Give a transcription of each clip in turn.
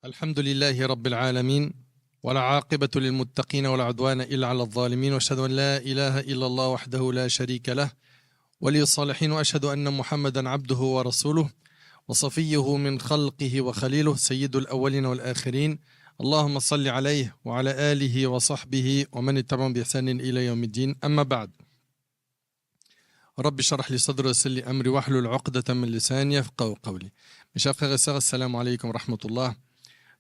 الحمد لله رب العالمين ولا عاقبة للمتقين ولا عدوان إلا على الظالمين وأشهد أن لا إله إلا الله وحده لا شريك له ولي الصالحين وأشهد أن محمدا عبده ورسوله وصفيه من خلقه وخليله سيد الأولين والآخرين اللهم صل عليه وعلى آله وصحبه ومن اتبعهم بإحسان إلى يوم الدين أما بعد رب اشرح لي صدري ويسر لي أمري واحلل عقدة من لساني يفقهوا قولي. Mes chers frères et sœurs, assalamu alaikum wa rahmatullah.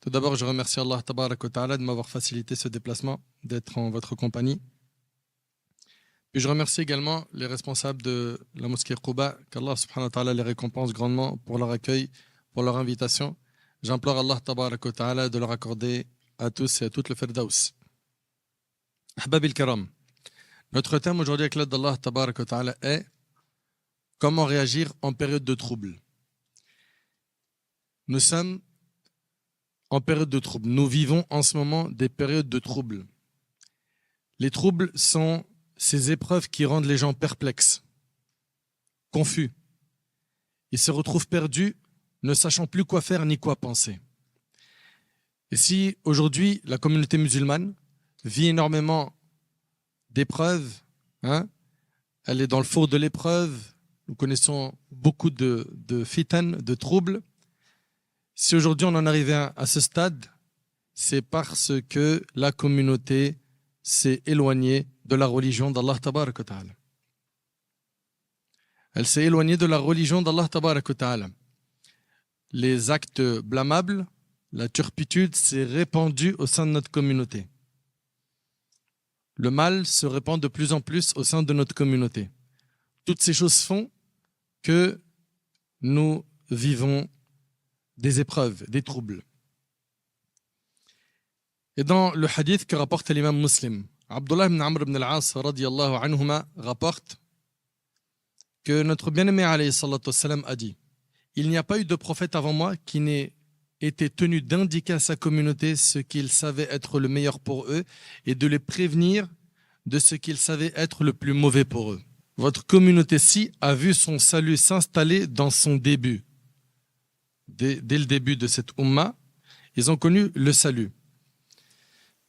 Tout d'abord, je remercie Allah tabarak wa ta'ala de m'avoir facilité ce déplacement, d'être en votre compagnie. Puis je remercie également les responsables de la mosquée Quba, qu'Allah subhanahu wa ta'ala les récompense grandement pour leur accueil, pour leur invitation. J'implore Allah tabarak wa ta'ala de leur accorder à tous et à toutes le firdaus. Ahbab al-Karam, notre thème aujourd'hui avec l'aide d'Allah tabarak wa ta'ala est comment réagir en période de trouble. Nous sommes en période de trouble. Nous vivons en ce moment des périodes de trouble. Les troubles sont ces épreuves qui rendent les gens perplexes, confus. Ils se retrouvent perdus, ne sachant plus quoi faire ni quoi penser. Et si aujourd'hui la communauté musulmane vit énormément d'épreuves, elle est dans le four de l'épreuve, nous connaissons beaucoup de fitan, de troubles. Si aujourd'hui on en arrivait à ce stade, c'est parce que la communauté s'est éloignée de la religion d'Allah tabarak wa ta'ala. Elle s'est éloignée de la religion d'Allah tabarak wa ta'ala. Les actes blâmables, la turpitude s'est répandue au sein de notre communauté. Le mal se répand de plus en plus au sein de notre communauté. Toutes ces choses font que nous vivons des épreuves, des troubles. Et dans le hadith que rapporte l'imam Muslim, Abdullah ibn Amr ibn al-As radiyallahu anhuma rapporte que notre bien-aimé alayhi salatu wassalam a dit: il n'y a pas eu de prophète avant moi qui n'ait été tenu d'indiquer à sa communauté ce qu'il savait être le meilleur pour eux et de les prévenir de ce qu'il savait être le plus mauvais pour eux. Votre communauté-ci a vu son salut s'installer dans son début. Dès le début de cette umma, ils ont connu le salut.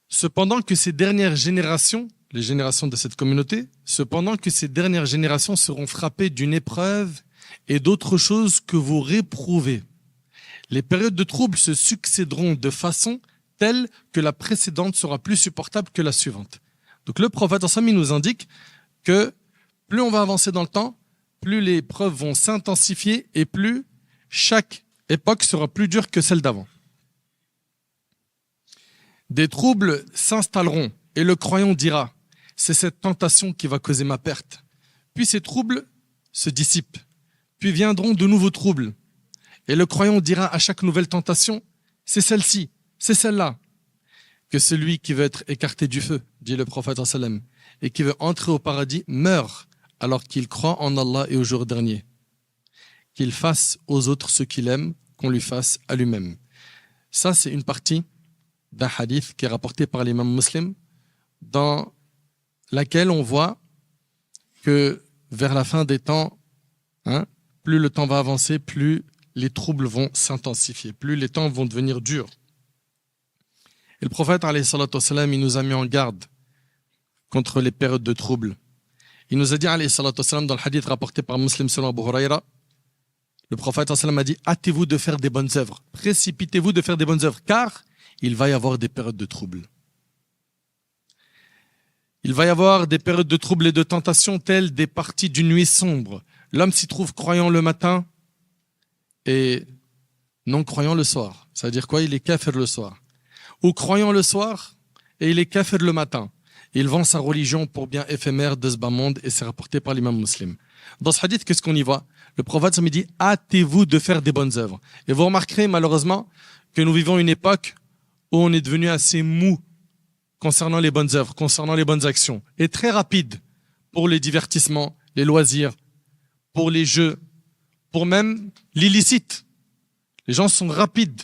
Cependant que ces dernières générations, les générations de cette communauté, cependant que ces dernières générations seront frappées d'une épreuve et d'autres choses que vous réprouvez. Les périodes de trouble se succéderont de façon telle que la précédente sera plus supportable que la suivante. Donc le prophète ensemble nous indique que plus on va avancer dans le temps, plus les épreuves vont s'intensifier et plus chaque époque sera plus dure que celle d'avant. Des troubles s'installeront et le croyant dira: c'est cette tentation qui va causer ma perte. Puis ces troubles se dissipent. Puis viendront de nouveaux troubles. Et le croyant dira à chaque nouvelle tentation: c'est celle-ci, c'est celle-là. Que celui qui veut être écarté du feu, dit le prophète sallam, et qui veut entrer au paradis meurt alors qu'il croit en Allah et au jour dernier. Qu'il fasse aux autres ce qu'il aime, qu'on lui fasse à lui-même. Ça, c'est une partie d'un hadith qui est rapporté par l'imam Muslim, dans laquelle on voit que vers la fin des temps, plus le temps va avancer, plus les troubles vont s'intensifier, plus les temps vont devenir durs. Et le prophète, alayhi salatu wassalam, il nous a mis en garde contre les périodes de troubles. Il nous a dit, alayhi salatu wassalam, dans le hadith rapporté par Muslim selon Abu Huraira, le prophète sallam a dit: hâtez-vous de faire des bonnes œuvres, précipitez-vous de faire des bonnes œuvres, car il va y avoir des périodes de trouble. Il va y avoir des périodes de trouble et de tentation telles des parties d'une nuit sombre. L'homme s'y trouve croyant le matin et non croyant le soir. Ça veut dire quoi? Il est kafir le soir. Ou croyant le soir et il est kafir le matin. Il vend sa religion pour bien éphémère de ce bas monde, et c'est rapporté par l'imam Muslim. Dans ce hadith, qu'est-ce qu'on y voit? Le prophète me dit: hâtez-vous de faire des bonnes œuvres. Et vous remarquerez malheureusement que nous vivons une époque où on est devenu assez mou concernant les bonnes œuvres, concernant les bonnes actions, et très rapide pour les divertissements, les loisirs, pour les jeux, pour même l'illicite. Les gens sont rapides.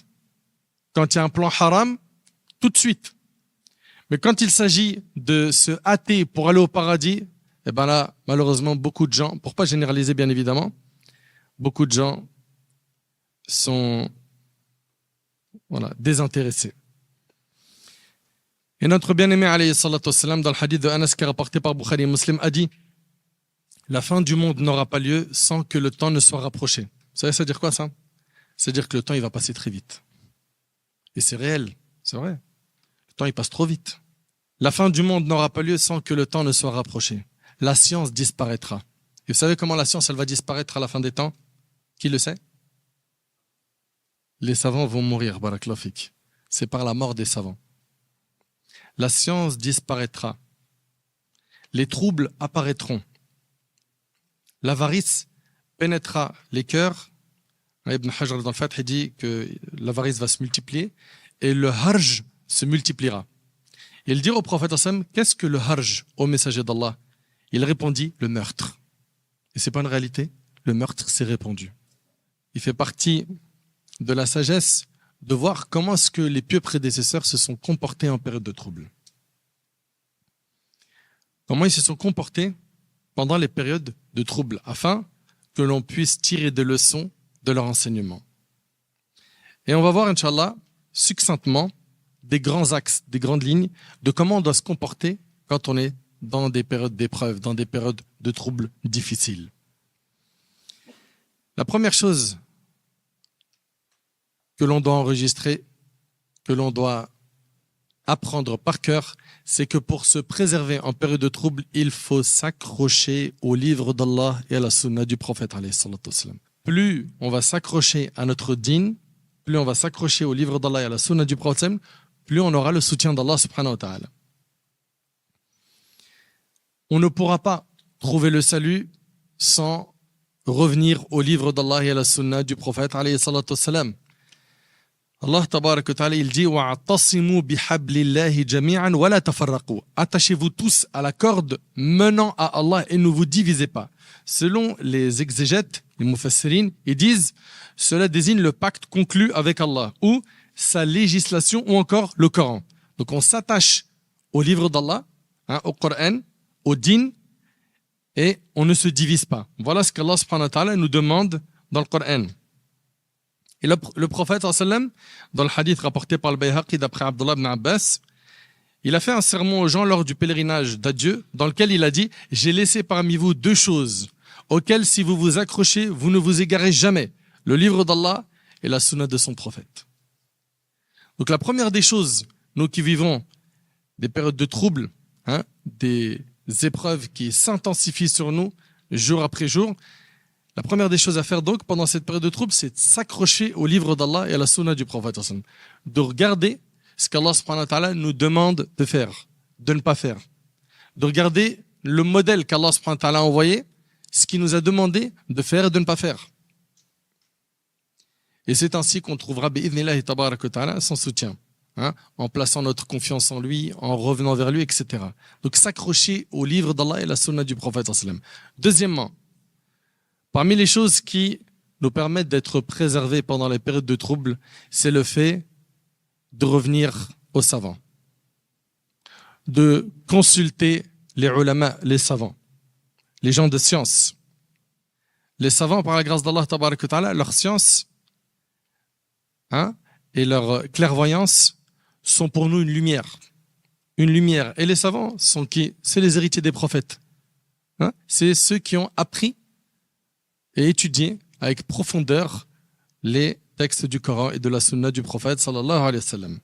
Quand il y a un plan haram, tout de suite. Mais quand il s'agit de se hâter pour aller au paradis, eh ben là, malheureusement, beaucoup de gens, pour pas généraliser bien évidemment, beaucoup de gens sont voilà, désintéressé. Et notre bien-aimé, alayhi salatu wassalam, dans le hadith de Anas qui est rapporté par Bukhari et Muslim, a dit: la fin du monde n'aura pas lieu sans que le temps ne soit rapproché. Vous savez, ça veut dire quoi ça? C'est-à-dire que le temps il va passer très vite. Et c'est réel, c'est vrai. Le temps il passe trop vite. La fin du monde n'aura pas lieu sans que le temps ne soit rapproché. La science disparaîtra. Et vous savez comment la science elle va disparaître à la fin des temps? Qui le sait? Les savants vont mourir, barakallahu fik. C'est par la mort des savants. La science disparaîtra. Les troubles apparaîtront. L'avarice pénétrera les cœurs. Ibn Hajar dans le Fath dit que l'avarice va se multiplier et le harj se multipliera. Il dit au prophète: qu'est-ce que le harj, ô messager d'Allah? Il répondit: le meurtre. Et c'est pas une réalité. Le meurtre s'est répandu. Il fait partie de la sagesse de voir comment est-ce que les pieux prédécesseurs se sont comportés en période de trouble. Comment ils se sont comportés pendant les périodes de trouble, afin que l'on puisse tirer des leçons de leur enseignement. Et on va voir, Inch'Allah, succinctement, des grands axes, des grandes lignes de comment on doit se comporter quand on est dans des périodes d'épreuve, dans des périodes de troubles difficiles. La première chose que l'on doit enregistrer, que l'on doit apprendre par cœur, c'est que pour se préserver en période de trouble, il faut s'accrocher au livre d'Allah et à la sunna du prophète. Plus on va s'accrocher à notre dîn, plus on va s'accrocher au livre d'Allah et à la sunna du prophète, plus on aura le soutien d'Allah subhanahu wa ta'ala. On ne pourra pas trouver le salut sans revenir au livre d'Allah et à la sunna du prophète alayhi salatu wassalam. Allah tabarak wa ta'ala, il dit: wa'tasimu bihablillahi jami'an wa la tafarraqu. Attachez-vous tous à la corde menant à Allah et ne vous divisez pas. Selon les exégètes, les mufassirin, ils disent cela désigne le pacte conclu avec Allah ou sa législation ou encore le Coran. Donc on s'attache au livre d'Allah, au Coran, au dîn, et on ne se divise pas. Voilà ce qu'Allah subhanahu wa ta'ala nous demande dans le Coran. Et le prophète sallam, dans le hadith rapporté par le Bayhaqi d'après Abdullah ibn Abbas, il a fait un sermon aux gens lors du pèlerinage d'adieu dans lequel il a dit: j'ai laissé parmi vous deux choses auxquelles si vous vous accrochez, vous ne vous égarez jamais, le livre d'Allah et la sunna de son prophète. Donc la première des choses, nous qui vivons des périodes de troubles, des épreuves qui s'intensifient sur nous jour après jour, la première des choses à faire donc pendant cette période de trouble, c'est de s'accrocher au livre d'Allah et à la sunna du prophète, de regarder ce qu'Allah subhanahu wa ta'ala nous demande de faire, de ne pas faire, de regarder le modèle qu'Allah subhanahu wa ta'ala a envoyé, ce qu'il nous a demandé de faire et de ne pas faire. Et c'est ainsi qu'on trouvera bi'idhnillahi tabarak wa ta'ala son soutien, en plaçant notre confiance en lui, en revenant vers lui, etc. Donc s'accrocher au livre d'Allah et la sunna du prophète. Deuxièmement, parmi les choses qui nous permettent d'être préservés pendant les périodes de trouble, c'est le fait de revenir aux savants, de consulter les ulama, les savants, les gens de science. Les savants, par la grâce d'Allah, tabarak wa ta'ala, leur science et leur clairvoyance sont pour nous une lumière. Une lumière. Et les savants sont qui? C'est les héritiers des prophètes. C'est ceux qui ont appris et étudié avec profondeur les textes du Coran et de la sunna du prophète sallallahu alayhi wa sallam.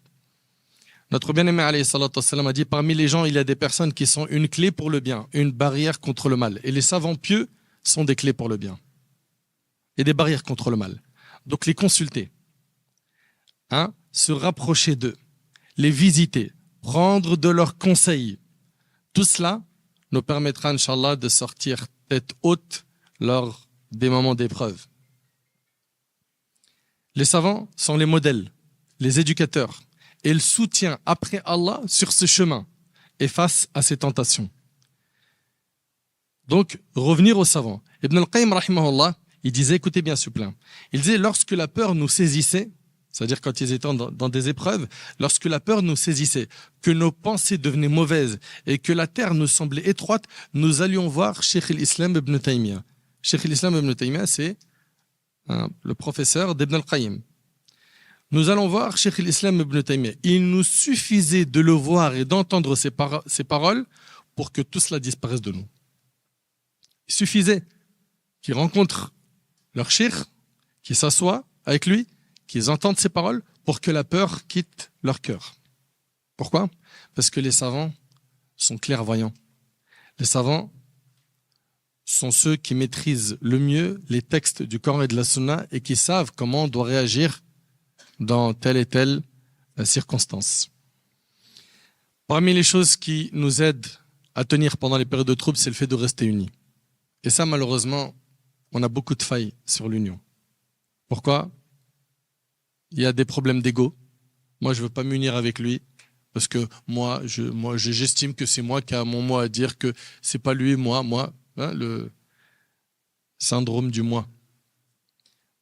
Notre bien-aimé alayhi salatu wa sallam a dit: parmi les gens, il y a des personnes qui sont une clé pour le bien, une barrière contre le mal. Et les savants pieux sont des clés pour le bien et des barrières contre le mal. Donc les consulter, se rapprocher d'eux, les visiter, prendre de leurs conseils. Tout cela nous permettra, Inch'Allah, de sortir tête haute lors des moments d'épreuve. Les savants sont les modèles, les éducateurs et le soutien après Allah sur ce chemin et face à ces tentations. Donc, revenir aux savants. Ibn al-Qayyim, rahimahullah, il disait, écoutez bien ce plan, il disait, lorsque la peur nous saisissait, c'est-à-dire quand ils étaient dans des épreuves, lorsque la peur nous saisissait, que nos pensées devenaient mauvaises et que la terre nous semblait étroite, nous allions voir Cheikh al-Islam ibn Taymiyyah. Cheikh al-Islam ibn Taymiyyah, c'est le professeur d'Ibn al-Qayyim. Nous allons voir Cheikh l'Islam Ibn Taymiyyah. Il nous suffisait de le voir et d'entendre ses paroles pour que tout cela disparaisse de nous. Il suffisait qu'ils rencontrent leur cheikh, qu'ils s'assoient avec lui, qu'ils entendent ses paroles pour que la peur quitte leur cœur. Pourquoi? Parce que les savants sont clairvoyants. Les savants sont ceux qui maîtrisent le mieux les textes du Coran et de la Sunna et qui savent comment on doit réagir dans telle et telle circonstance. Parmi les choses qui nous aident à tenir pendant les périodes de troubles, c'est le fait de rester unis. Et ça, malheureusement, on a beaucoup de failles sur l'union. Pourquoi? Il y a des problèmes d'ego. Moi, je ne veux pas m'unir avec lui parce que moi, j'estime que c'est moi qui a mon mot à dire, que c'est pas lui, moi. Hein, le syndrome du moi.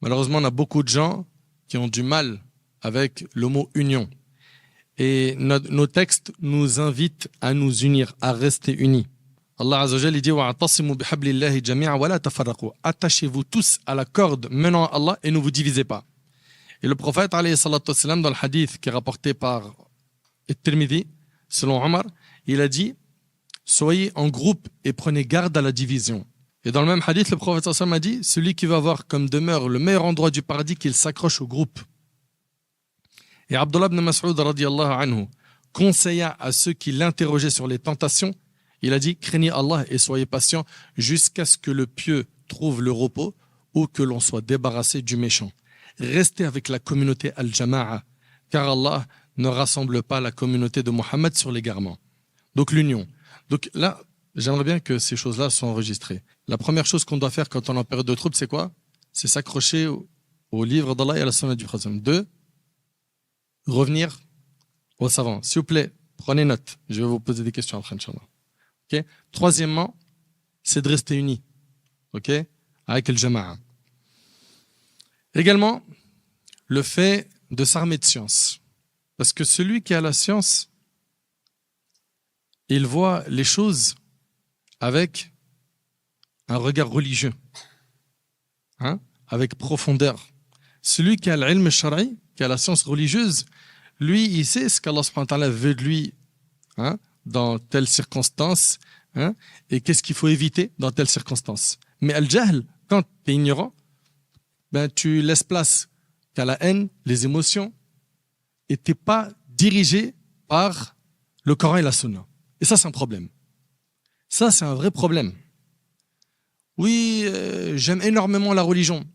Malheureusement, on a beaucoup de gens qui ont du mal avec le mot union. Et nos textes nous invitent à nous unir, à rester unis. Allah Azza wa Jalla dit wa'tasimu bihablillahi jami'an wa la tafarraqu. Attachez-vous tous à la corde menant à Allah et ne vous divisez pas. Et le prophète alayhi salatu wassalam, dans le hadith qui est rapporté par At-Tirmidhi, selon Omar, il a dit soyez en groupe et prenez garde à la division. Et dans le même hadith, le prophète sallallahu alayhi wa sallam a dit celui qui va avoir comme demeure le meilleur endroit du paradis, qu'il s'accroche au groupe. Et Abdullah ibn Mas'ud radiyallahu anhu conseilla à ceux qui l'interrogeaient sur les tentations, il a dit craignez Allah et soyez patients jusqu'à ce que le pieux trouve le repos ou que l'on soit débarrassé du méchant. Restez avec la communauté al-Jama'a, car Allah ne rassemble pas la communauté de Mohammed sur l'égarement. Donc l'union. Donc là, j'aimerais bien que ces choses-là soient enregistrées. La première chose qu'on doit faire quand on est en période de trouble, c'est quoi? C'est s'accrocher au livre d'Allah et à la sunna du prophète. 2. Revenir aux savants. S'il vous plaît, prenez note. Je vais vous poser des questions après, Inch'Allah. Okay? Troisièmement, c'est de rester unis. Okay? Avec le Jama'a. Également, le fait de s'armer de science. Parce que celui qui a la science, il voit les choses avec un regard religieux, hein, avec profondeur. Celui qui a l'ilm shara'i, qui a la science religieuse, lui, il sait ce qu'Allah subhanahu wa ta'ala veut de lui, hein, dans telle circonstance, hein, et qu'est-ce qu'il faut éviter dans telle circonstance. Mais al-jahl, quand tu es ignorant, ben, tu laisses place qu'à la haine, les émotions, et tu n'es pas dirigé par le Coran et la Sunna. Et ça, c'est un problème. Ça, c'est un vrai problème. Oui, j'aime énormément la religion.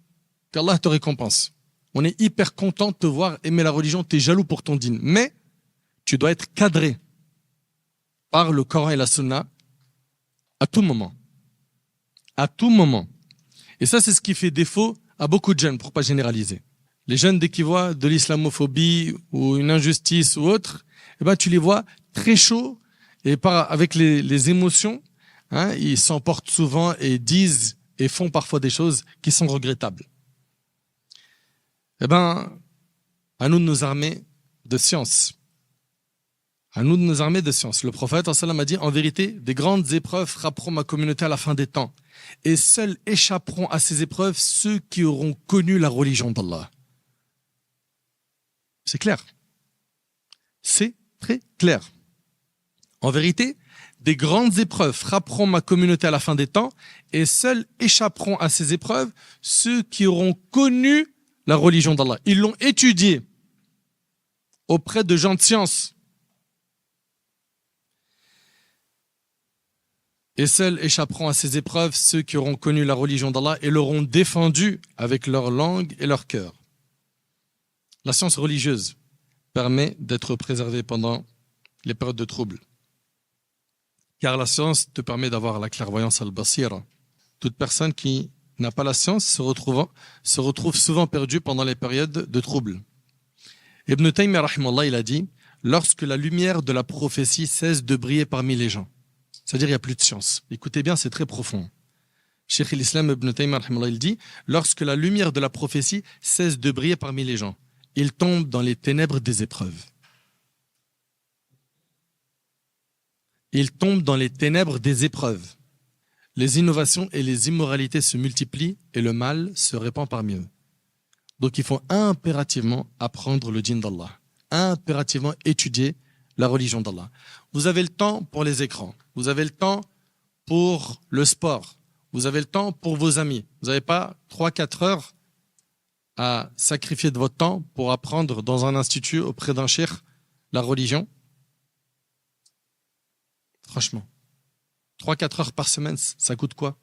Qu'Allah te récompense. On est hyper content de te voir aimer la religion, tu es jaloux pour ton dîn. Mais tu dois être cadré par le Coran et la Sunna à tout moment. À tout moment. Et ça, c'est ce qui fait défaut à beaucoup de jeunes, pour ne pas généraliser. Les jeunes, dès qu'ils voient de l'islamophobie ou une injustice ou autre, eh ben, tu les vois très chauds et avec les émotions, hein, ils s'emportent souvent et disent et font parfois des choses qui sont regrettables. Eh ben, à nous de nous armer de science. À nous de nous armer de science. Le prophète sallam a dit, en vérité, des grandes épreuves frapperont ma communauté à la fin des temps. Et seuls échapperont à ces épreuves ceux qui auront connu la religion d'Allah. C'est clair. C'est très clair. En vérité, des grandes épreuves frapperont ma communauté à la fin des temps, et seuls échapperont à ces épreuves ceux qui auront connu la religion d'Allah. Ils l'ont étudiée auprès de gens de science. Et seuls échapperont à ces épreuves ceux qui auront connu la religion d'Allah et l'auront défendue avec leur langue et leur cœur. La science religieuse permet d'être préservé pendant les périodes de trouble. Car la science te permet d'avoir la clairvoyance al-basira. Toute personne qui n'a pas la science se retrouve souvent perdue pendant les périodes de trouble. Ibn Taymiyyah rahimahullah, il a dit, lorsque la lumière de la prophétie cesse de briller parmi les gens, c'est-à-dire il n'y a plus de science. Écoutez bien, c'est très profond. Cheikh l'Islam Ibn Taymiyyah rahimahullah, il dit, lorsque la lumière de la prophétie cesse de briller parmi les gens, ils tombent dans les ténèbres des épreuves. Ils tombent dans les ténèbres des épreuves. Les innovations et les immoralités se multiplient et le mal se répand parmi eux. Donc il faut impérativement apprendre le dîn d'Allah, impérativement étudier la religion d'Allah. Vous avez le temps pour les écrans, vous avez le temps pour le sport, vous avez le temps pour vos amis. Vous n'avez pas 3-4 heures à sacrifier de votre temps pour apprendre dans un institut auprès d'un cheikh la religion. Franchement, 3-4 heures par semaine, ça coûte quoi?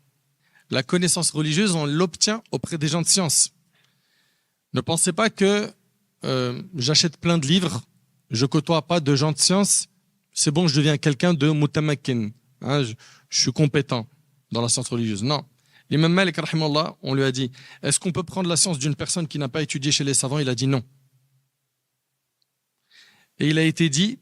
La connaissance religieuse, on l'obtient auprès des gens de science. Ne pensez pas que j'achète plein de livres, je côtoie pas de gens de science, c'est bon, je deviens quelqu'un de mutamakin. Hein, je suis compétent dans la science religieuse. Non. L'imam Malik, rahimallah, on lui a dit, est-ce qu'on peut prendre la science d'une personne qui n'a pas étudié chez les savants? Il a dit non. Et il a été dit,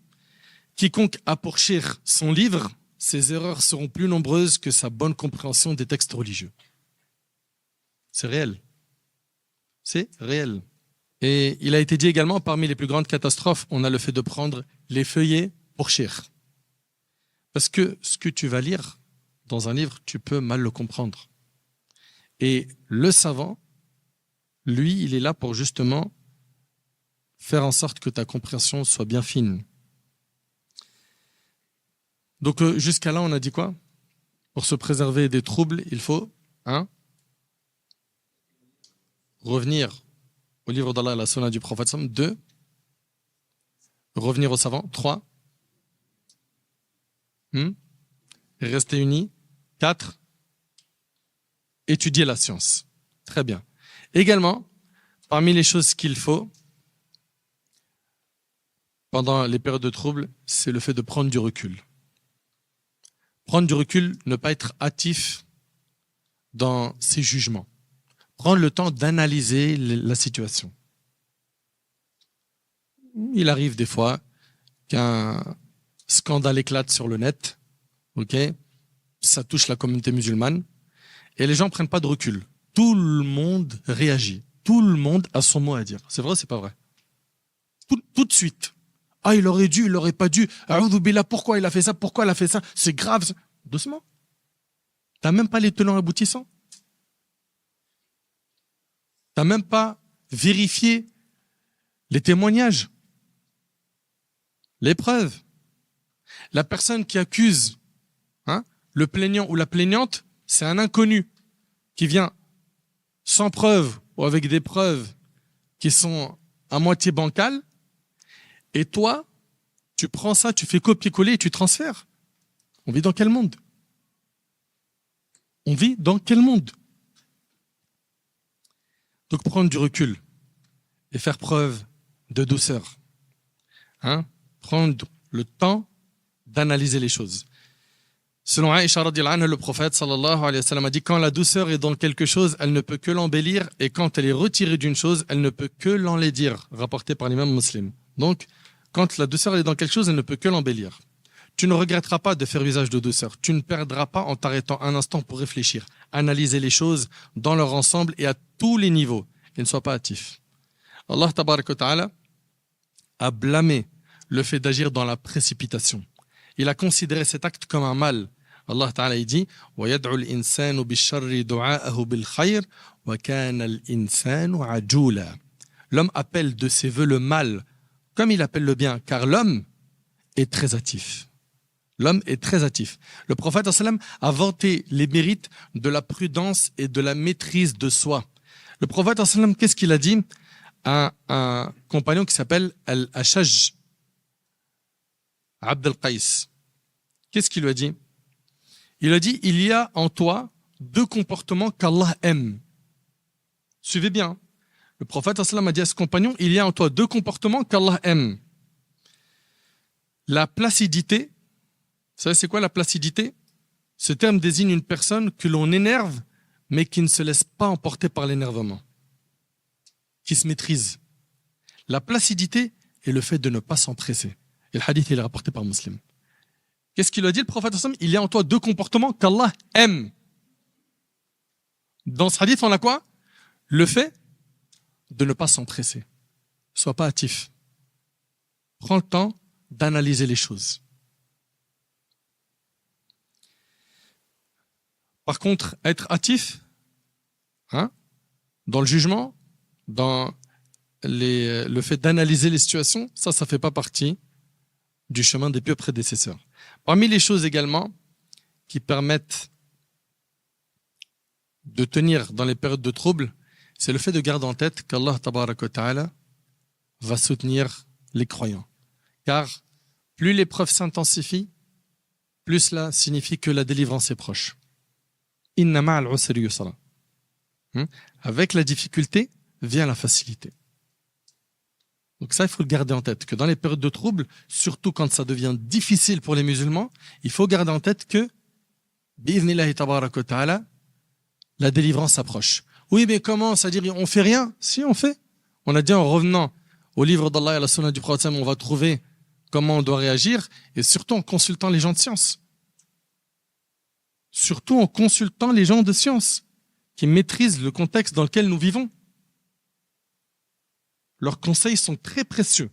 quiconque a pour shir son livre, ses erreurs seront plus nombreuses que sa bonne compréhension des textes religieux. C'est réel. C'est réel. Et il a été dit également, parmi les plus grandes catastrophes, on a le fait de prendre les feuillets pour shir. Parce que ce que tu vas lire dans un livre, tu peux mal le comprendre. Et le savant, lui, il est là pour justement faire en sorte que ta compréhension soit bien fine. Donc jusqu'à là, on a dit quoi? Pour se préserver des troubles, il faut revenir au livre d'Allah et à la sunna du prophète. 2, revenir au savant. 3, rester unis. 4, étudier la science. Très bien. Également, parmi les choses qu'il faut pendant les périodes de troubles, c'est le fait de prendre du recul. Prendre du recul, ne pas être hâtif dans ses jugements. Prendre le temps d'analyser la situation. Il arrive des fois qu'un scandale éclate sur le net, ok, ça touche la communauté musulmane, et les gens ne prennent pas de recul. Tout le monde réagit. Tout le monde a son mot à dire. C'est vrai ou c'est pas vrai? Tout de suite. Ah, il aurait dû, il aurait pas dû. A'oudou billah, pourquoi il a fait ça? Pourquoi il a fait ça? C'est grave. Doucement. T'as même pas les tenants aboutissants. T'as même pas vérifié les témoignages, les preuves. La personne qui accuse le plaignant ou la plaignante, c'est un inconnu qui vient sans preuve ou avec des preuves qui sont à moitié bancales. Et toi, tu prends ça, tu fais copier-coller et tu transfères. On vit dans quel monde? On vit dans quel monde? Donc prendre du recul et faire preuve de douceur. Prendre le temps d'analyser les choses. Selon Aïcha radhiyallahu anha, le prophète sallallahu alayhi wa sallam a dit, quand la douceur est dans quelque chose, elle ne peut que l'embellir, et quand elle est retirée d'une chose, elle ne peut que l'enlaidir, rapporté par l'imam Muslim. Donc, quand la douceur est dans quelque chose, elle ne peut que l'embellir. Tu ne regretteras pas de faire usage de douceur. Tu ne perdras pas en t'arrêtant un instant pour réfléchir, analyser les choses dans leur ensemble et à tous les niveaux, et ne sois pas hâtif. Allah tabarak wa ta'ala a blâmé le fait d'agir dans la précipitation. Il a considéré cet acte comme un mal. Allah Ta'ala dit وَيَدْعُ الْإِنسَانُ بِالشَّرِّ دُعَاءَهُ بِالْخَيْرِ وَكَانَ الْإِنسَانُ عَجُولًا. L'homme appelle de ses voeux le mal comme il appelle le bien, car l'homme est très hâtif. L'homme est très hâtif. Le prophète sallam a vanté les mérites de la prudence et de la maîtrise de soi. Le prophète sallam, qu'est-ce qu'il a dit à un compagnon qui s'appelle Al-Ashaj Abd al-Qais? Qu'est-ce qu'il lui a dit? Il a dit, il y a en toi 2 comportements qu'Allah aime. Suivez bien. Le prophète sallam a dit à ce compagnon, il y a en toi 2 comportements qu'Allah aime. La placidité. Vous savez c'est quoi la placidité? Ce terme désigne une personne que l'on énerve, mais qui ne se laisse pas emporter par l'énervement, qui se maîtrise. La placidité est le fait de ne pas s'empresser. Et le hadith, il est rapporté par Muslim. Qu'est-ce qu'il a dit le prophète? Il y a en toi 2 comportements qu'Allah aime. Dans ce hadith, on a quoi? Le fait de ne pas s'empresser. Sois pas hâtif. Prends le temps d'analyser les choses. Par contre, être hâtif, dans le jugement, dans le fait d'analyser les situations, ça fait pas partie du chemin des pieux prédécesseurs. Parmi les choses également qui permettent de tenir dans les périodes de trouble, c'est le fait de garder en tête qu'Allah tabaraka wa ta'ala va soutenir les croyants. Car plus l'épreuve s'intensifie, plus cela signifie que la délivrance est proche. Inna ma'al usri yusra. Avec la difficulté vient la facilité. Donc ça, il faut le garder en tête, que dans les périodes de trouble, surtout quand ça devient difficile pour les musulmans, il faut garder en tête que, bi'iznillahi tabaraka wa ta'ala, la délivrance approche. Oui, mais comment? C'est-à-dire, on fait rien? Si, on fait. On a dit en revenant au livre d'Allah et à la sunna du prophète, on va trouver comment on doit réagir, et surtout en consultant les gens de science. Surtout en consultant les gens de science, qui maîtrisent le contexte dans lequel nous vivons. Leurs conseils sont très précieux.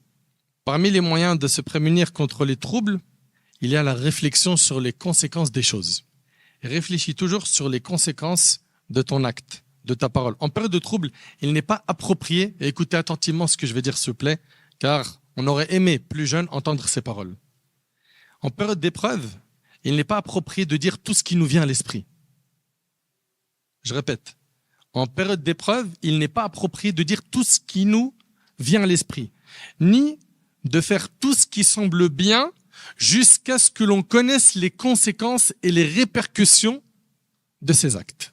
Parmi les moyens de se prémunir contre les troubles, il y a la réflexion sur les conséquences des choses. Réfléchis toujours sur les conséquences de ton acte, de ta parole. En période de trouble, il n'est pas approprié, et écoutez attentivement ce que je vais dire s'il vous plaît, car on aurait aimé, plus jeune, entendre ces paroles. En période d'épreuve, il n'est pas approprié de dire tout ce qui nous vient à l'esprit. Je répète, en période d'épreuve, il n'est pas approprié de dire tout ce qui nous vient à l'esprit, ni de faire tout ce qui semble bien jusqu'à ce que l'on connaisse les conséquences et les répercussions de ces actes.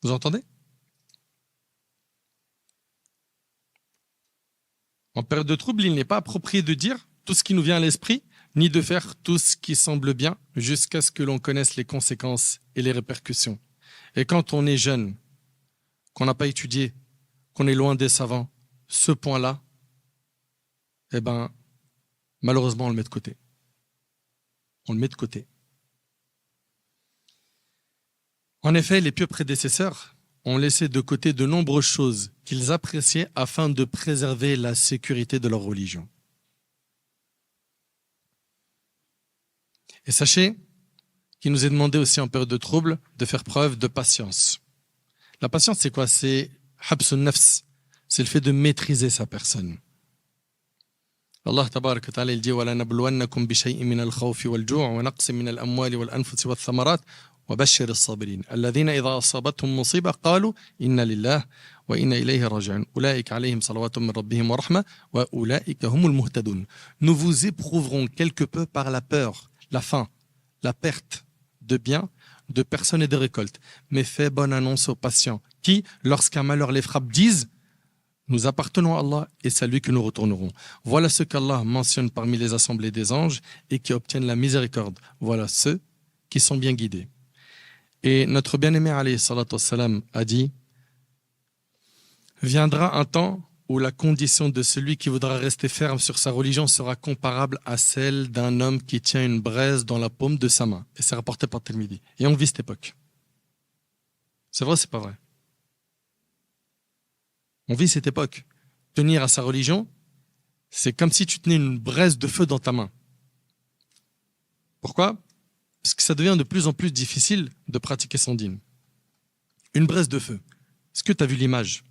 Vous entendez? En période de trouble, il n'est pas approprié de dire tout ce qui nous vient à l'esprit, ni de faire tout ce qui semble bien jusqu'à ce que l'on connaisse les conséquences et les répercussions. Et quand on est jeune, qu'on n'a pas étudié, qu'on est loin des savants, ce point-là, eh ben, malheureusement, on le met de côté. On le met de côté. En effet, les pieux prédécesseurs ont laissé de côté de nombreuses choses qu'ils appréciaient afin de préserver la sécurité de leur religion. Et sachez qu'il nous est demandé aussi en période de trouble de faire preuve de patience. La patience, c'est quoi? C'est habsun nafs, c'est le fait de maîtriser sa personne. Allah tabarak wa ta'ala il dit wala nabluwannakum bi shay'in min al-khawfi wal-ju' wa naqsin min al-amwali wal-anfusi wath-thamarat wa bashshir as-sabirin alladhina idha asabatuhum musiba qalu inna lillahi wa inna ilayhi raji'un ulaika alayhim salawatun min rabbihim wa rahma wa ulaika humul muhtadun. Nous vous éprouverons quelque peu par la peur, la faim, la perte de biens, de personnes et de récoltes. Mais fais bonne annonce aux patients qui, lorsqu'un malheur les frappe, disent « Nous appartenons à Allah et c'est à lui que nous retournerons. » Voilà ce qu'Allah mentionne parmi les assemblées des anges et qui obtiennent la miséricorde. Voilà ceux qui sont bien guidés. Et notre bien-aimé alayhi salatu wassalam a dit « Viendra un temps où la condition de celui qui voudra rester ferme sur sa religion sera comparable à celle d'un homme qui tient une braise dans la paume de sa main. » Et c'est rapporté par Tirmidhi. Et on vit cette époque. C'est vrai, c'est pas vrai. On vit cette époque. Tenir à sa religion, c'est comme si tu tenais une braise de feu dans ta main. Pourquoi? Parce que ça devient de plus en plus difficile de pratiquer son dîn. Une braise de feu. Est-ce que tu as vu l'image?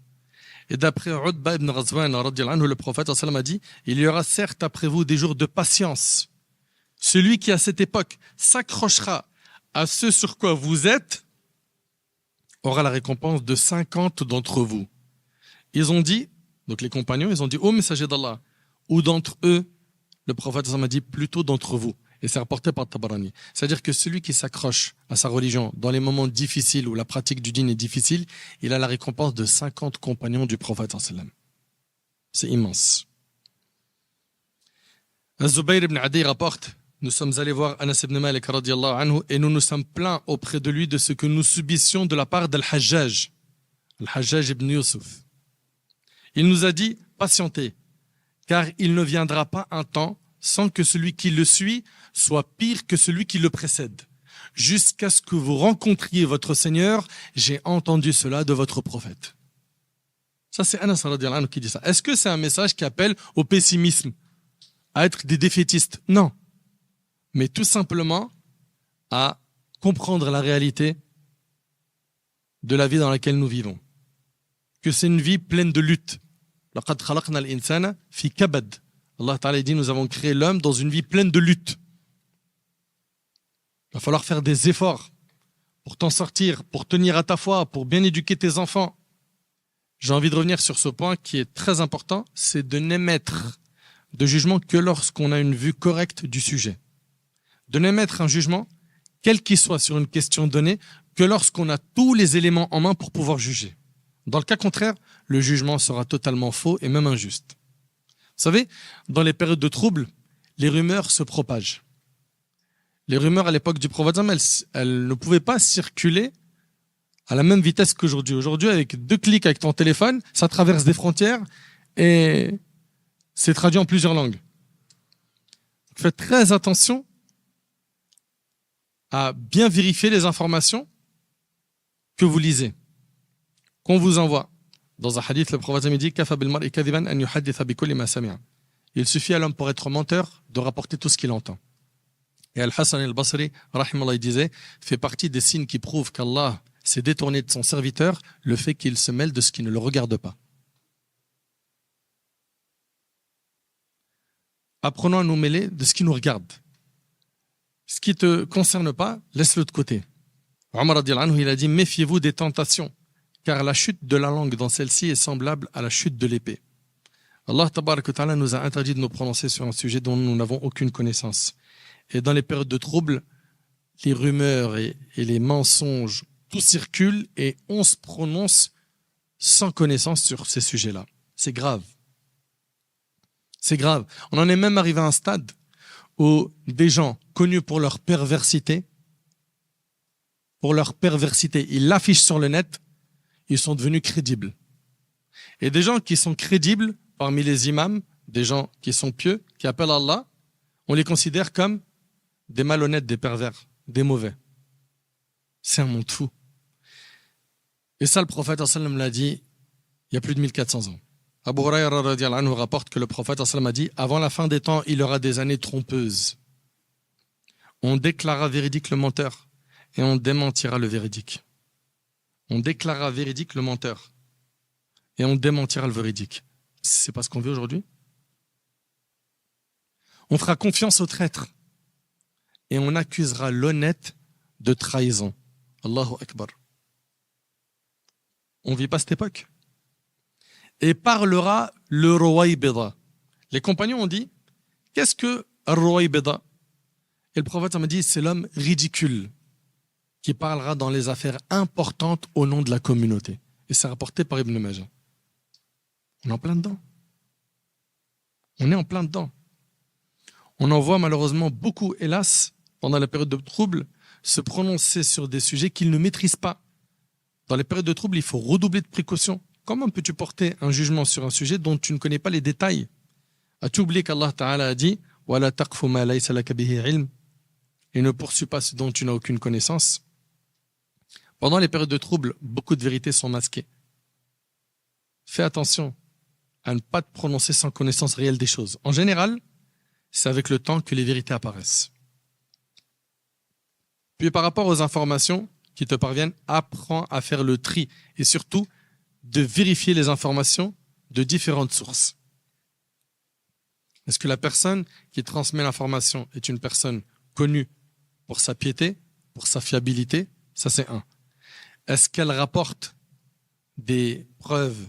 Et d'après Udba ibn Ghazwan, le prophète a dit « Il y aura certes après vous des jours de patience. Celui qui à cette époque s'accrochera à ce sur quoi vous êtes aura la récompense de 50 d'entre vous. » Ils ont dit, donc les compagnons, ils ont dit « Ô messager d'Allah, ou d'entre eux ?» Le prophète a dit « Plutôt d'entre vous. » Et c'est rapporté par Tabarani. C'est-à-dire que celui qui s'accroche à sa religion dans les moments difficiles où la pratique du dîn est difficile, il a la récompense de 50 compagnons du prophète. C'est immense. Az-Zubayr ibn Adi rapporte, nous sommes allés voir Anas ibn Malik radiyallahu anhu et nous nous sommes plaints auprès de lui de ce que nous subissions de la part d'Al-Hajjaj, Al-Hajjaj ibn Yusuf. Il nous a dit, patientez, car il ne viendra pas un temps sans que celui qui le suit soit pire que celui qui le précède. Jusqu'à ce que vous rencontriez votre Seigneur, j'ai entendu cela de votre prophète. Ça, c'est Anas radiyallahu anhu qui dit ça. Est-ce que c'est un message qui appelle au pessimisme, à être des défaitistes? Non. Mais tout simplement à comprendre la réalité de la vie dans laquelle nous vivons. Que c'est une vie pleine de luttes. لَقَدْ خَلَقْنَا الْإِنسَانَ فِي كَبَدٍ. Allah Ta'ala dit, nous avons créé l'homme dans une vie pleine de luttes. Il va falloir faire des efforts pour t'en sortir, pour tenir à ta foi, pour bien éduquer tes enfants. J'ai envie de revenir sur ce point qui est très important, c'est de n'émettre de jugement que lorsqu'on a une vue correcte du sujet. De n'émettre un jugement, quel qu'il soit sur une question donnée, que lorsqu'on a tous les éléments en main pour pouvoir juger. Dans le cas contraire, le jugement sera totalement faux et même injuste. Vous savez, dans les périodes de troubles, les rumeurs se propagent. Les rumeurs à l'époque du prophète, elles ne pouvaient pas circuler à la même vitesse qu'aujourd'hui. Aujourd'hui, avec 2 clics avec ton téléphone, ça traverse des frontières et c'est traduit en plusieurs langues. Faites très attention à bien vérifier les informations que vous lisez, qu'on vous envoie. Dans un hadith, le prophète dit il suffit à l'homme pour être menteur de rapporter tout ce qu'il entend. Et Al-Hassan al-Basri, rahimallah, il disait, fait partie des signes qui prouvent qu'Allah s'est détourné de son serviteur, le fait qu'il se mêle de ce qui ne le regarde pas. Apprenons à nous mêler de ce qui nous regarde. Ce qui ne te concerne pas, laisse-le de côté. Omar radiyallahu anhu, il a dit, méfiez-vous des tentations, car la chute de la langue dans celle-ci est semblable à la chute de l'épée. Allah tabarak wa ta'ala nous a interdit de nous prononcer sur un sujet dont nous n'avons aucune connaissance. Et dans les périodes de trouble, les rumeurs et les mensonges, tout circule et on se prononce sans connaissance sur ces sujets-là. C'est grave. C'est grave. On en est même arrivé à un stade où des gens connus pour leur perversité, ils l'affichent sur le net, ils sont devenus crédibles. Et des gens qui sont crédibles parmi les imams, des gens qui sont pieux, qui appellent Allah, on les considère comme des malhonnêtes, des pervers, des mauvais. C'est un monde fou. Et ça, le prophète sallam l'a dit il y a plus de 1400 ans. Abu Hurayra radiyallahu anhu rapporte que le prophète sallam a dit avant la fin des temps, il y aura des années trompeuses. On déclarera véridique le menteur et on démentira le véridique. On déclarera véridique le menteur et on démentira le véridique. C'est pas ce qu'on vit aujourd'hui. On fera confiance aux traîtres et on accusera l'honnête de trahison. Allahu Akbar. On ne vit pas cette époque. Et parlera le Ruwaybida. Les compagnons ont dit, qu'est-ce que Ruwaybida? Et le prophète m'a dit, c'est l'homme ridicule qui parlera dans les affaires importantes au nom de la communauté. Et c'est rapporté par Ibn Majah. On est en plein dedans. On est en plein dedans. On en voit malheureusement beaucoup, hélas, pendant la période de trouble, se prononcer sur des sujets qu'ils ne maîtrisent pas. Dans les périodes de trouble, il faut redoubler de précautions. Comment peux-tu porter un jugement sur un sujet dont tu ne connais pas les détails? As-tu oublié qu'Allah Ta'ala a dit « Wala taqfu ma laysa laka bihi ilm » et ne poursuis pas ce dont tu n'as aucune connaissance. Pendant les périodes de trouble, beaucoup de vérités sont masquées. Fais attention à ne pas te prononcer sans connaissance réelle des choses. En général, c'est avec le temps que les vérités apparaissent. Puis par rapport aux informations qui te parviennent, apprends à faire le tri et surtout de vérifier les informations de différentes sources. Est-ce que la personne qui transmet l'information est une personne connue pour sa piété, pour sa fiabilité? Ça, c'est un. Est-ce qu'elle rapporte des preuves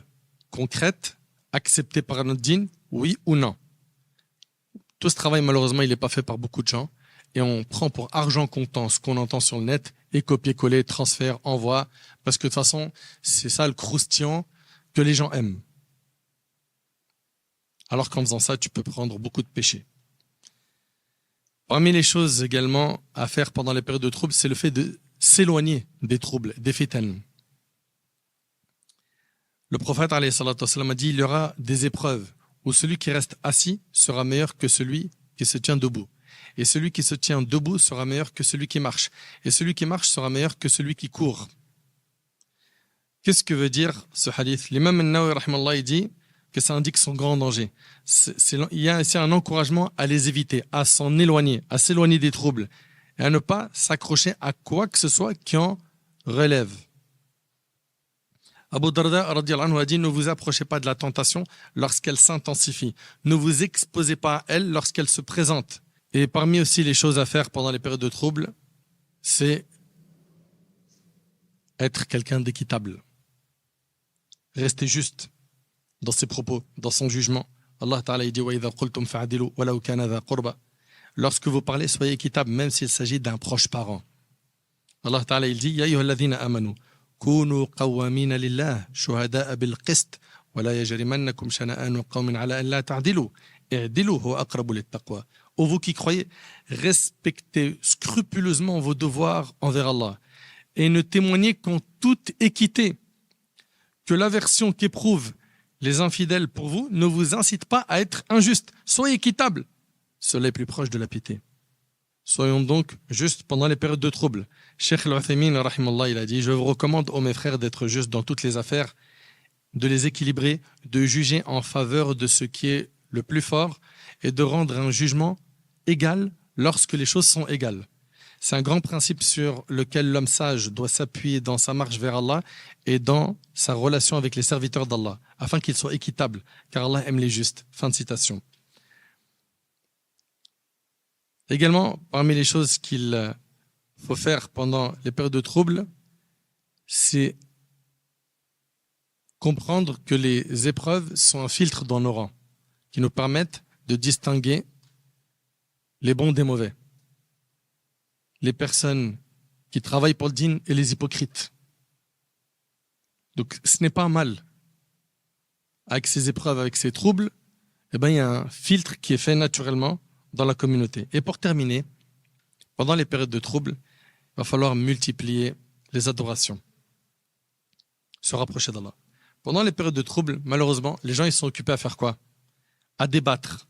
concrètes acceptées par notre dîn? Oui ou non? Tout ce travail, malheureusement, il n'est pas fait par beaucoup de gens. Et on prend pour argent comptant ce qu'on entend sur le net et copier-coller, transfert, envoie. Parce que de toute façon, c'est ça le croustillant que les gens aiment. Alors qu'en faisant ça, tu peux prendre beaucoup de péchés. Parmi les choses également à faire pendant les périodes de troubles, c'est le fait de s'éloigner des troubles, des fitanes. Le prophète alayhi salatu wassalam a dit, il y aura des épreuves où celui qui reste assis sera meilleur que celui qui se tient debout. Et celui qui se tient debout sera meilleur que celui qui marche. Et celui qui marche sera meilleur que celui qui court. Qu'est-ce que veut dire ce hadith? L'imam al-Nawawi rahimallah, il dit que ça indique son grand danger. Il y a ici un encouragement à les éviter, à s'en éloigner, à s'éloigner des troubles et à ne pas s'accrocher à quoi que ce soit qui en relève. Abu Darda radiyallahu anhu a dit: ne vous approchez pas de la tentation lorsqu'elle s'intensifie. Ne vous exposez pas à elle lorsqu'elle se présente. Et parmi aussi les choses à faire pendant les périodes de trouble, c'est être quelqu'un d'équitable. Rester juste dans ses propos, dans son jugement. Allah Ta'ala dit: وَإِذَا قُلْتُمْ فَعَدِلُوا وَلَوْ كَانَ ذَا قُرْبَى. Lorsque vous parlez, soyez équitable, même s'il s'agit d'un proche parent. Allah Ta'ala il dit: يَا أَيُّهَا الَّذِينَ آمَنُوا كُونُوا قَوَّامِينَ لِلَّهِ شُهَدَاءَ بِالْقِسْطِ وَلَا يَجْرِمَنَّكُمْ شَنَآنُ قَوْمٍ عَلَىٰ أَلَّا تَعْدِلُوا اعْدِلُوا هُوَ أَقْرَبُ لِلتَّقْوَى. Ô vous qui croyez, respectez scrupuleusement vos devoirs envers Allah et ne témoignez qu'en toute équité, que l'aversion qu'éprouvent les infidèles pour vous ne vous incite pas à être injuste. Soyez équitable, cela est plus proche de la piété. Soyons donc justes pendant les périodes de trouble. Cheikh Al-Uthaymin, rahimallah, il a dit: je vous recommande, ô mes frères, d'être justes dans toutes les affaires, de les équilibrer, de juger en faveur de ce qui est le plus fort et de rendre un jugement égal lorsque les choses sont égales. C'est un grand principe sur lequel l'homme sage doit s'appuyer dans sa marche vers Allah et dans sa relation avec les serviteurs d'Allah, afin qu'il soit équitable, car Allah aime les justes. Fin de citation. Également, parmi les choses qu'il faut faire pendant les périodes de trouble, c'est comprendre que les épreuves sont un filtre dans nos rangs, qui nous permettent de distinguer les bons des mauvais, les personnes qui travaillent pour le dîn et les hypocrites. Donc ce n'est pas mal. Avec ces épreuves, avec ces troubles, il y a un filtre qui est fait naturellement dans la communauté. Et pour terminer, pendant les périodes de trouble, il va falloir multiplier les adorations, se rapprocher d'Allah. Pendant les périodes de trouble, malheureusement, les gens ils sont occupés à faire quoi? À débattre,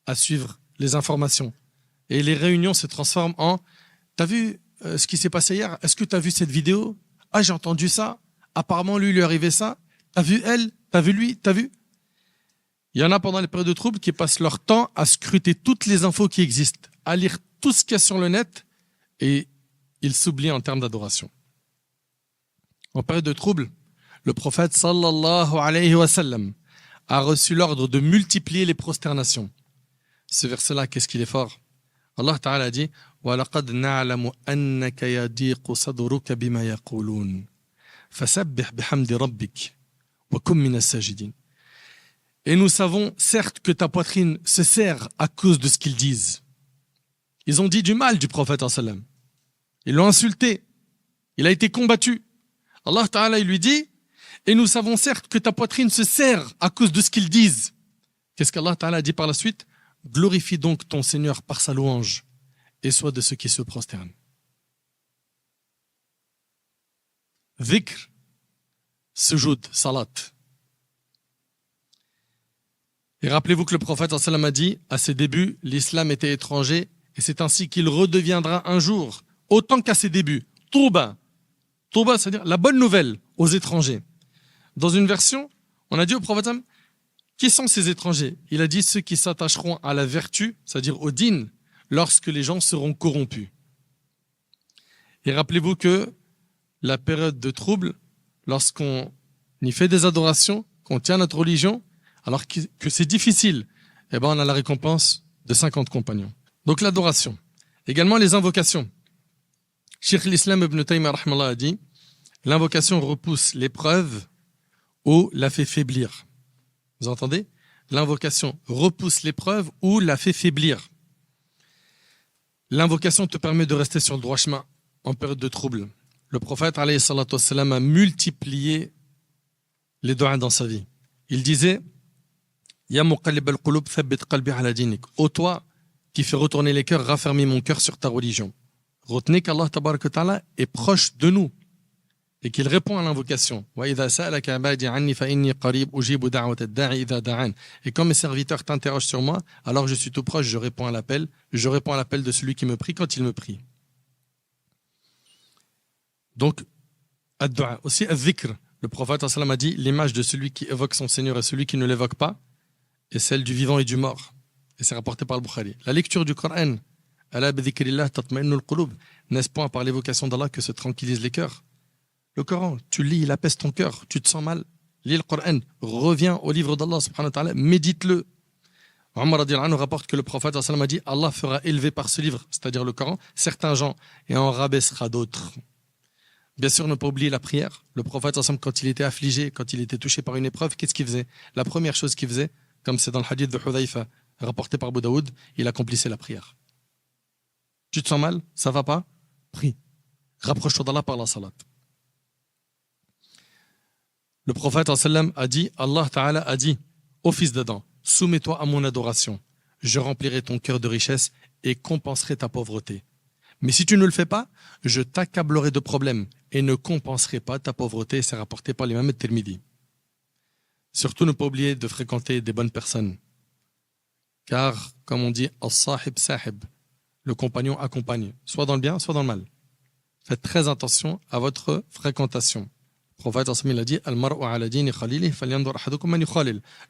à suivre les informations. Et les réunions se transforment en: t'as vu ce qui s'est passé hier? Est-ce que t'as vu cette vidéo? Ah, j'ai entendu ça. Apparemment, lui est arrivé ça. T'as vu elle? T'as vu lui? T'as vu? Il y en a pendant les périodes de trouble qui passent leur temps à scruter toutes les infos qui existent, à lire tout ce qu'il y a sur le net, et ils s'oublient en termes d'adoration. En période de trouble, le prophète sallallahu alayhi wa sallam a reçu l'ordre de multiplier les prosternations. Ce verset-là, qu'est-ce qu'il est fort? Allah Ta'ala dit: وَلَقَدْ نَعْلَمُ أَنَّكَ يَضِيقُ صَدْرُكَ بِمَا يَقُولُونَ فَسَبِّحْ بِحَمْدِ رَبِّكَ وَكُن مِّنَ السَّاجِدِينَ. Et nous savons certes que ta poitrine se serre à cause de ce qu'ils disent. Ils ont dit du mal du prophète sallam. Ils l'ont insulté. Il a été combattu. Allah Ta'ala il lui dit: et nous savons certes que ta poitrine se serre à cause de ce qu'ils disent. Qu'est-ce qu'Allah Ta'ala dit par la suite? Glorifie donc ton Seigneur par sa louange et sois de ceux qui se prosternent. Dhikr, sujoud, salat. Et rappelez-vous que le prophète sallam a dit: à ses débuts, l'islam était étranger et c'est ainsi qu'il redeviendra un jour, autant qu'à ses débuts. Touba. Touba, c'est-à-dire la bonne nouvelle aux étrangers. Dans une version, on a dit au prophète sallam: qui sont ces étrangers? Il a dit: ceux qui s'attacheront à la vertu, c'est-à-dire au dîn, lorsque les gens seront corrompus. Et rappelez-vous que la période de trouble, lorsqu'on y fait des adorations, qu'on tient notre religion, alors que c'est difficile, eh ben on a la récompense de 50 compagnons. Donc l'adoration. Également les invocations. Cheikh l'Islam Ibn Taymiyyah rahmallah a dit: l'invocation repousse l'épreuve ou la fait faiblir. Vous entendez? L'invocation repousse l'épreuve ou la fait faiblir. L'invocation te permet de rester sur le droit chemin en période de trouble. Le prophète alayhi salatu wassalam a multiplié les doigts dans sa vie. Il disait: Ya muqallib al-qulub thabbit qalbi ala dinik. Ô toi qui fais retourner les cœurs, raffermis mon cœur sur ta religion. Retenez qu'Allah tabaraka ta'ala est proche de nous et qu'il répond à l'invocation. Et quand mes serviteurs t'interrogent sur moi, alors je suis tout proche, je réponds à l'appel de celui qui me prie quand il me prie. Donc, ad-du'a, aussi ad-dhikr. Le prophète sallam a dit: l'image de celui qui évoque son Seigneur et celui qui ne l'évoque pas est celle du vivant et du mort. Et c'est rapporté par le Bukhari. La lecture du Coran, ala bi dhikrillah tatma'innul qulub, n'est-ce point par l'évocation d'Allah que se tranquillisent les cœurs? Le Coran, tu lis, il apaise ton cœur, tu te sens mal. Lis le Coran, reviens au livre d'Allah, subhanahu wa ta'ala, médite-le. Omar radiallahu anhu rapporte que le prophète sallallahu alayhi wa sallam a dit Allah fera élever par ce livre, c'est-à-dire le Coran, certains gens et en rabaissera d'autres. Bien sûr, ne pas oublier la prière. Le prophète sallallahu alayhi wa sallam, quand il était affligé, quand il était touché par une épreuve, qu'est-ce qu'il faisait? La première chose qu'il faisait, comme c'est dans le hadith de Hudhayfa, rapporté par Abu Daoud, il accomplissait la prière. Tu te sens mal? Ça va pas? Prie. Rapproche-toi d'Allah par la salat. Le prophète sallam a dit, Allah Ta'ala a dit, ô fils d'Adam, soumets-toi à mon adoration. Je remplirai ton cœur de richesse et compenserai ta pauvreté. Mais si tu ne le fais pas, je t'accablerai de problèmes et ne compenserai pas ta pauvreté. C'est rapporté par l'imam al-Tirmidhi. Surtout ne pas oublier de fréquenter des bonnes personnes. Car, comme on dit, as-sahib sahib, le compagnon accompagne, soit dans le bien, soit dans le mal. Faites très attention à votre fréquentation. Le prophète il a dit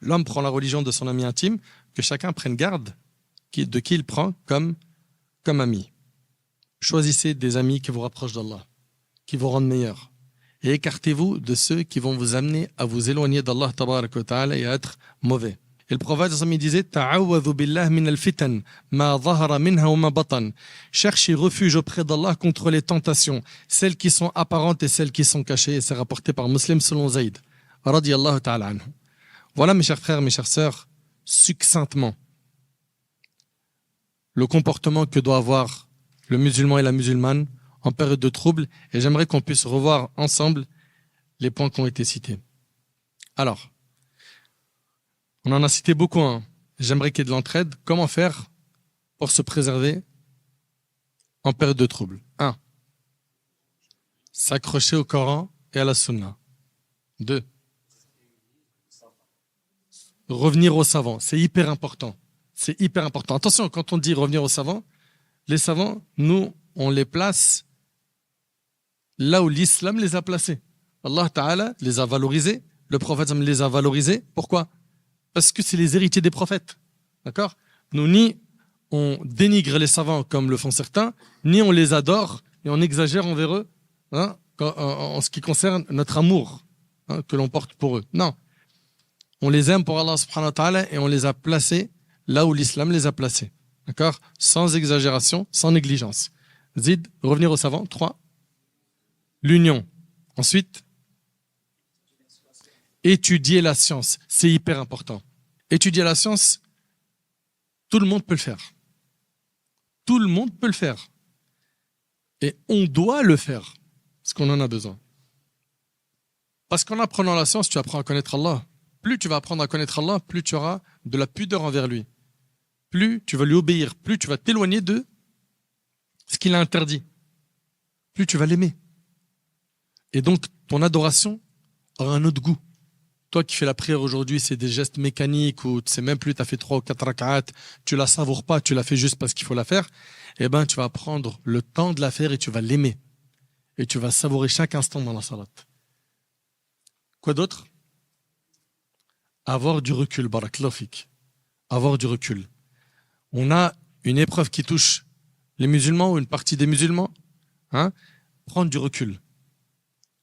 l'homme prend la religion de son ami intime, que chacun prenne garde de qui il prend comme ami. Choisissez des amis qui vous rapprochent d'Allah, qui vous rendent meilleurs. Et écartez-vous de ceux qui vont vous amener à vous éloigner d'Allah tabaraka wa ta'ala et à être mauvais. Et le prophète il disait ta'awadhu billah min al-fitan ma dhahara minha wa ma batan. Cherchez refuge auprès d'Allah contre les tentations, celles qui sont apparentes et celles qui sont cachées. Et c'est rapporté par Muslim selon Zayd radiyallahu ta'ala anhu. Voilà mes chers frères, mes chères sœurs, succinctement le comportement que doit avoir le musulman et la musulmane en période de trouble, et j'aimerais qu'on puisse revoir ensemble les points qui ont été cités. Alors, on en a cité beaucoup. J'aimerais qu'il y ait de l'entraide. Comment faire pour se préserver en période de trouble? 1. S'accrocher au Coran et à la Sunna. 2. Revenir aux savants. C'est hyper important. C'est hyper important. Attention, quand on dit revenir aux savants, les savants, nous, on les place là où l'islam les a placés. Allah Ta'ala les a valorisés. Le prophète les a valorisés. Pourquoi? Parce que c'est les héritiers des prophètes. D'accord? Nous, ni on dénigre les savants comme le font certains, ni on les adore et on exagère envers eux en ce qui concerne notre amour que l'on porte pour eux. Non. On les aime pour Allah subhanahu wa ta'ala et on les a placés là où l'islam les a placés. D'accord? Sans exagération, sans négligence. Zid, revenir aux savants. 3. L'union. Ensuite, étudier la science. C'est hyper important. Étudier la science, tout le monde peut le faire. Tout le monde peut le faire. Et on doit le faire, parce qu'on en a besoin. Parce qu'en apprenant la science, tu apprends à connaître Allah. Plus tu vas apprendre à connaître Allah, plus tu auras de la pudeur envers lui. Plus tu vas lui obéir, plus tu vas t'éloigner de ce qu'il a interdit. Plus tu vas l'aimer. Et donc, ton adoration aura un autre goût. Toi qui fais la prière aujourd'hui, c'est des gestes mécaniques où tu sais même plus, tu as fait 3 ou 4 rak'at, tu la savoures pas, tu la fais juste parce qu'il faut la faire, eh ben, tu vas prendre le temps de la faire et tu vas l'aimer. Et tu vas savourer chaque instant dans la salat. Quoi d'autre? Avoir du recul, barakallahu fik. Avoir du recul. On a une épreuve qui touche les musulmans ou une partie des musulmans. Prendre du recul.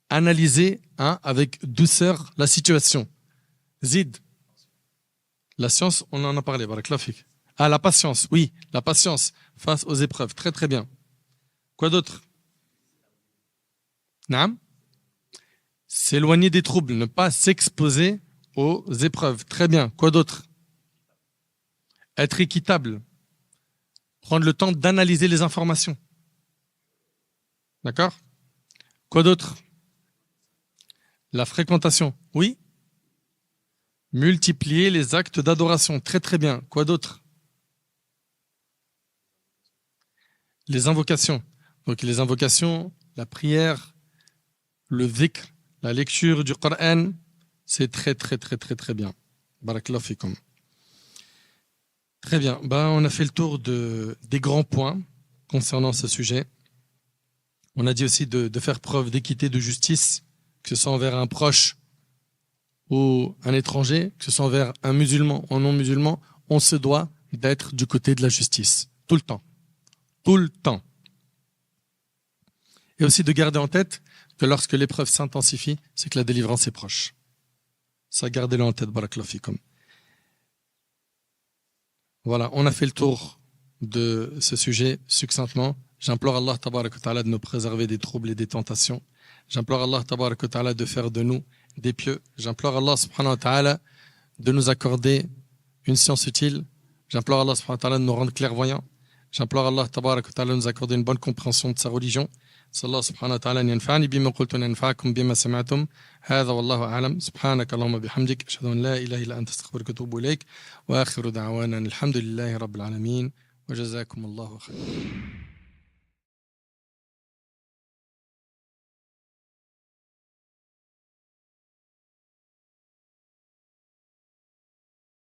Analyser avec douceur la situation. Zid. La science, on en a parlé, barakallahu fik. La patience, oui, la patience face aux épreuves. Très très bien. Quoi d'autre? Naam. S'éloigner des troubles, ne pas s'exposer aux épreuves. Très bien. Quoi d'autre? Être équitable. Prendre le temps d'analyser les informations. D'accord? Quoi d'autre? La fréquentation. Oui? Multiplier les actes d'adoration. Très très bien. Quoi d'autre? Les invocations. Donc les invocations, la prière, le dhikr, la lecture du Coran, c'est très très très très très bien. Barakallahu fikum. Très bien. On a fait le tour des grands points concernant ce sujet. On a dit aussi de faire preuve d'équité, de justice, que ce soit envers un proche ou un étranger, que ce soit envers un musulman ou un non-musulman, on se doit d'être du côté de la justice. Tout le temps. Tout le temps. Et aussi de garder en tête que lorsque l'épreuve s'intensifie, c'est que la délivrance est proche. Ça, gardez-le en tête, barakallahu fikum. Voilà, on a fait le tour de ce sujet succinctement. J'implore Allah tabarak wa ta'ala de nous préserver des troubles et des tentations. J'implore Allah tabarak wa ta'ala de faire de nous des pieux. J'implore Allah subhanahu wa ta'ala de nous accorder une science utile. J'implore Allah subhanahu wa ta'ala de nous rendre clairvoyants. J'implore Allah tabarak wa ta'ala de nous accorder une bonne compréhension de sa religion. صلى الله سبحانه وتعالى أن ينفعني بما قلت وننفعكم بما سمعتم هذا والله أعلم سبحانك اللهم بحمدك أشهد أن لا إله إلا أنت أستغفرك وأتوب إليك وآخر دعوانا الحمد لله رب العالمين وجزاكم الله خيرا